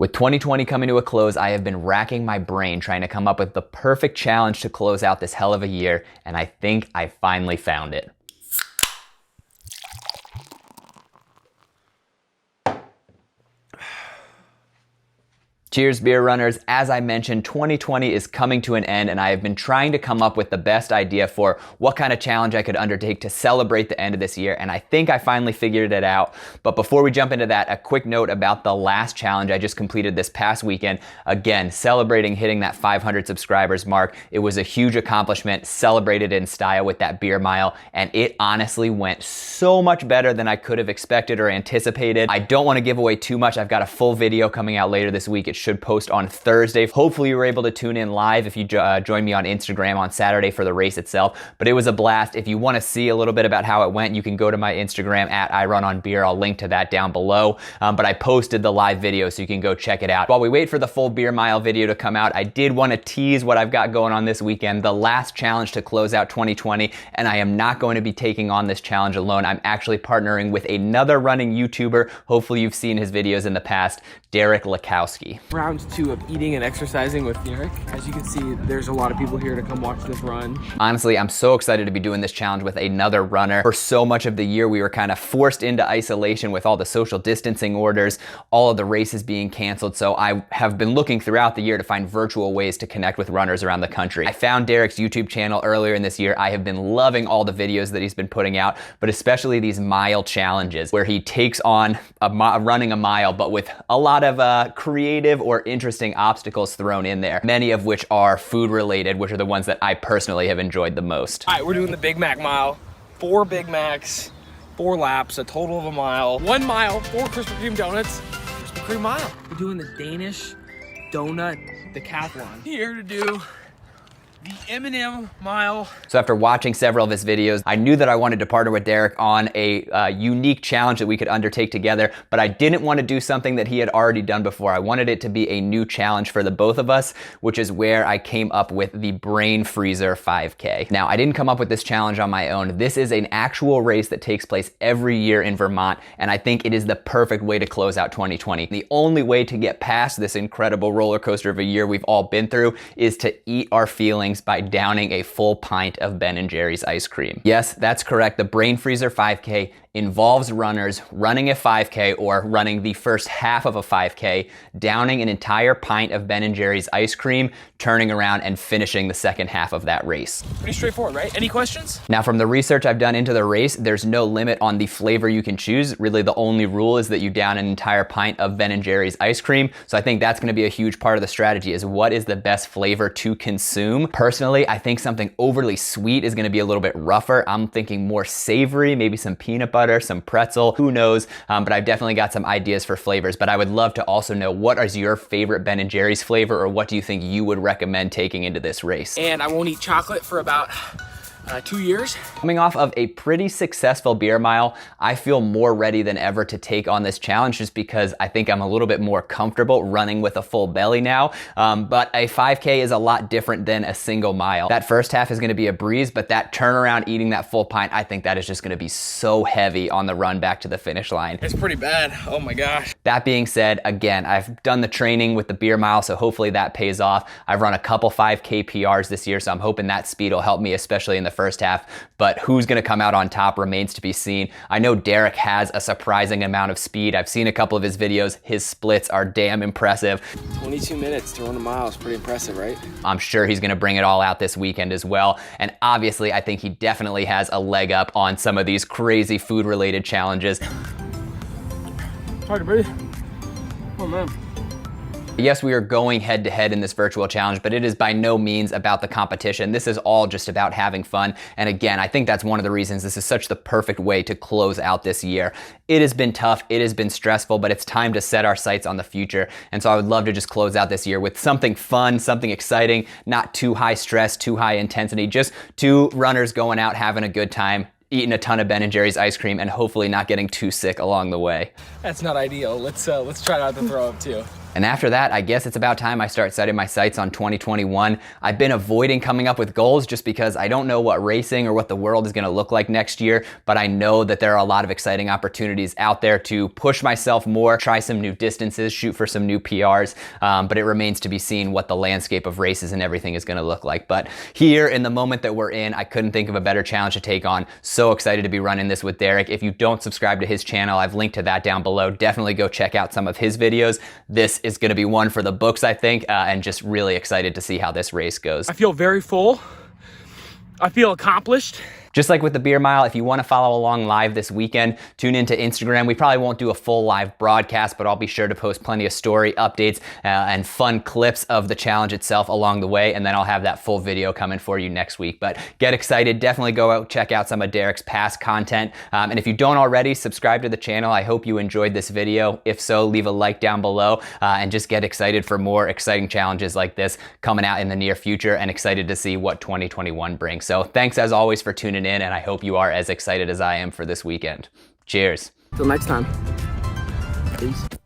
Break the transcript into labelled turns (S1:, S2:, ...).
S1: With 2020 coming to a close, I have been racking my brain trying to come up with the perfect challenge to close out this hell of a year, and I think I finally found it. Cheers, beer runners. As I mentioned, 2020 is coming to an end, and I have been trying to come up with the best idea for what kind of challenge I could undertake to celebrate the end of this year, and I think I finally figured it out. But before we jump into that, a quick note about the last challenge I just completed this past weekend. Again, celebrating hitting that 500 subscribers mark. It was a huge accomplishment, celebrated in style with that beer mile, and it honestly went so much better than I could have expected or anticipated. I don't want to give away too much. I've got a full video coming out later this week. It should post on Thursday. Hopefully you were able to tune in live if you join me on Instagram on Saturday for the race itself, but it was a blast. If you want to see a little bit about how it went, you can go to my Instagram at iRunOnBeer. I'll link to that down below, but I posted the live video so you can go check it out. While we wait for the full beer mile video to come out, I did want to tease what I've got going on this weekend, the last challenge to close out 2020, and I am not going to be taking on this challenge alone. I'm actually partnering with another running YouTuber. Hopefully you've seen his videos in the past, Derek Lakowske.
S2: Round 2 of eating and exercising with Derek. As you can see, there's a lot of people here to come watch this run.
S1: Honestly, I'm so excited to be doing this challenge with another runner. For so much of the year, we were kind of forced into isolation with all the social distancing orders, all of the races being canceled. So I have been looking throughout the year to find virtual ways to connect with runners around the country. I found Derek's YouTube channel earlier in this year. I have been loving all the videos that he's been putting out, but especially these mile challenges where he takes on running a mile, but with a lot of creative or interesting obstacles thrown in there, many of which are food related, which are the ones that I personally have enjoyed the most.
S2: All right, we're doing the Big Mac mile. 4 Big Macs, 4 laps, a total of a mile. 1 mile, 4 Krispy Kreme donuts, Krispy Kreme mile. We're doing the Danish donut decathlon. Here to do the M&M mile.
S1: So after watching several of his videos, I knew that I wanted to partner with Derek on a unique challenge that we could undertake together, but I didn't want to do something that he had already done before. I wanted it to be a new challenge for the both of us, which is where I came up with the Brain Freezer 5K. Now, I didn't come up with this challenge on my own. This is an actual race that takes place every year in Vermont, and I think it is the perfect way to close out 2020. The only way to get past this incredible roller coaster of a year we've all been through is to eat our feelings by downing a full pint of Ben & Jerry's ice cream. Yes, that's correct. The Brain Freezer 5K involves runners running a 5K or running the first half of a 5K, downing an entire pint of Ben & Jerry's ice cream, turning around and finishing the second half of that race.
S2: Pretty straightforward, right? Any questions?
S1: Now, from the research I've done into the race, there's no limit on the flavor you can choose. Really, the only rule is that you down an entire pint of Ben & Jerry's ice cream. So I think that's gonna be a huge part of the strategy, is what is the best flavor to consume. Personally, I think something overly sweet is gonna be a little bit rougher. I'm thinking more savory, maybe some peanut butter, some pretzel, who knows, but I've definitely got some ideas for flavors. But I would love to also know, what is your favorite Ben & Jerry's flavor, or what do you think you would recommend taking into this race?
S2: And I won't eat chocolate for about 2 years.
S1: Coming off of a pretty successful beer mile, I feel more ready than ever to take on this challenge, just because I think I'm a little bit more comfortable running with a full belly now. But a 5K is a lot different than a single mile. That first half is gonna be a breeze, but that turnaround, eating that full pint, I think that is just gonna be so heavy on the run back to the finish line.
S2: It's pretty bad, oh my gosh.
S1: That being said, again, I've done the training with the beer mile, so hopefully that pays off. I've run a couple 5K PRs this year, so I'm hoping that speed will help me, especially in the first half, but who's gonna come out on top remains to be seen. I know Derek has a surprising amount of speed. I've seen a couple of his videos. His splits are damn impressive.
S2: 22 minutes to run a mile is pretty impressive, right?
S1: I'm sure he's gonna bring it all out this weekend as well. And obviously, I think he definitely has a leg up on some of these crazy food-related challenges.
S2: Hard to breathe. Oh man.
S1: Yes, we are going head to head in this virtual challenge, but it is by no means about the competition. This is all just about having fun. And again, I think that's one of the reasons this is such the perfect way to close out this year. It has been tough, it has been stressful, but it's time to set our sights on the future. And so I would love to just close out this year with something fun, something exciting, not too high stress, too high intensity, just 2 runners going out, having a good time, eating a ton of Ben & Jerry's ice cream, and hopefully not getting too sick along the way.
S2: That's not ideal. Let's try not to throw up too.
S1: And after that, I guess it's about time I start setting my sights on 2021. I've been avoiding coming up with goals just because I don't know what racing or what the world is gonna look like next year, but I know that there are a lot of exciting opportunities out there to push myself more, try some new distances, shoot for some new PRs, but it remains to be seen what the landscape of races and everything is gonna look like. But here, in the moment that we're in, I couldn't think of a better challenge to take on. So excited to be running this with Derek. If you don't subscribe to his channel, I've linked to that down below. Definitely go check out some of his videos. This is gonna be one for the books, I think, and just really excited to see how this race goes.
S2: I feel very full. I feel accomplished.
S1: Just like with the beer mile, if you want to follow along live this weekend, tune into Instagram. We probably won't do a full live broadcast, but I'll be sure to post plenty of story updates and fun clips of the challenge itself along the way, and then I'll have that full video coming for you next week. But get excited, definitely go out, check out some of Derek's past content, and if you don't already, subscribe to the channel. I hope you enjoyed this video. If so, leave a like down below, and just get excited for more exciting challenges like this coming out in the near future, and excited to see what 2021 brings. So thanks as always for tuning in, and I hope you are as excited as I am for this weekend. Cheers.
S2: Till next time. Peace.